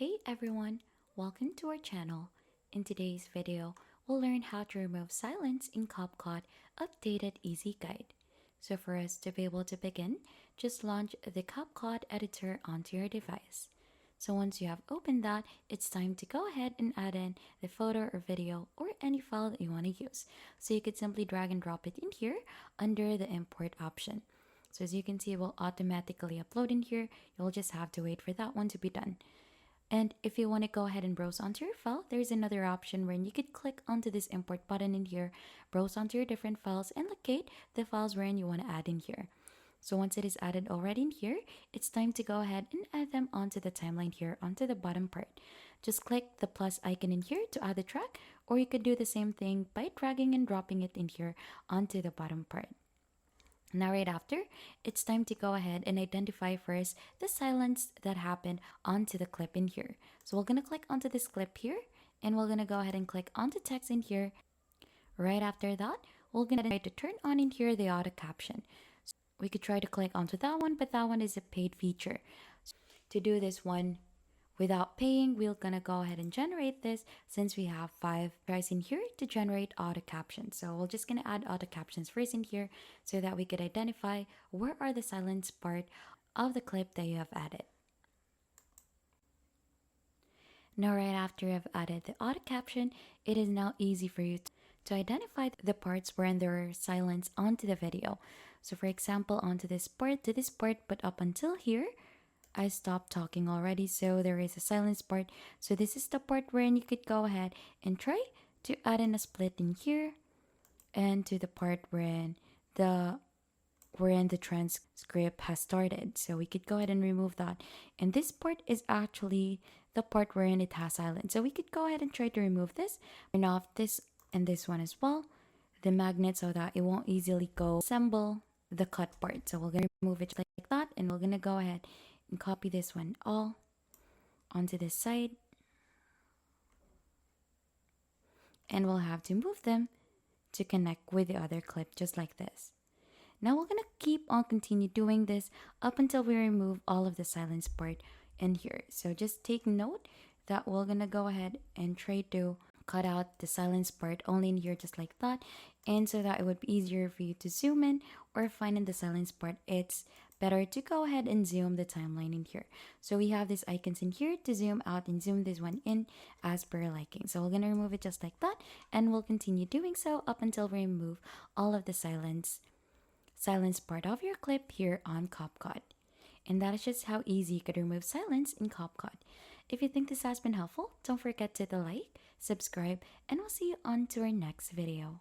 Hey everyone, welcome to our channel. In today's video, we'll learn how to remove silence in Capcut Updated Easy Guide. So for us to be able to begin, just launch the Capcut editor onto your device. So once you have opened that, it's time to go ahead and add in the photo or video or any file that you want to use. So you could simply drag and drop it in here under the import option. So as you can see, it will automatically upload in here. You'll just have to wait for that one to be done. And if you want to go ahead and browse onto your file, there's another option where you could click onto this import button in here, browse onto your different files, and locate the files wherein you want to add in here. So once it is added already in here, it's time to go ahead and add them onto the timeline here, onto the bottom part. Just click the plus icon in here to add the track, or you could do the same thing by dragging and dropping it in here onto the bottom part. Now right after, it's time to go ahead and identify first the silence that happened onto the clip in here. So we're going to click onto this clip here, and we're going to go ahead and click onto text in here. Right after that, we're going to try to turn on in here the auto caption. So we could try to click onto that one, but that one is a paid feature. So to do this one without paying, we're gonna go ahead and generate this since we have 5 tries in here to generate auto captions. So we're just gonna add auto captions first in here so that we could identify where are the silence part of the clip that you have added. Now right after you have added the auto caption, it is now easy for you to identify the parts wherein there are silence onto the video. So for example, onto this part, to this part, but up until here, I stopped talking already, so there is a silence part. So this is the part wherein you could go ahead and try to add in a split in here, and to the part wherein the transcript has started. So we could go ahead and remove that. And this part is actually the part wherein it has silence. So we could go ahead and try to remove this, turn off this and this one as well, the magnet, so that it won't easily go assemble the cut part. So we're gonna remove it like that, and we're gonna go ahead and copy this one all onto this side, and we'll have to move them to connect with the other clip just like this. Now we're gonna keep on continue doing this up until we remove all of the silence part in here. So just take note that we're gonna go ahead and try to cut out the silence part only in here just like that, and so that it would be easier for you to zoom in or find in the silence part, it's better to go ahead and zoom the timeline in here. So we have these icons in here to zoom out and zoom this one in as per liking. So we're gonna remove it just like that, and we'll continue doing so up until we remove all of the silence part of your clip here on Capcut. And that is just how easy you could remove silence in Capcut. If you think this has been helpful, don't forget to hit the like, subscribe, and we'll see you on to our next video.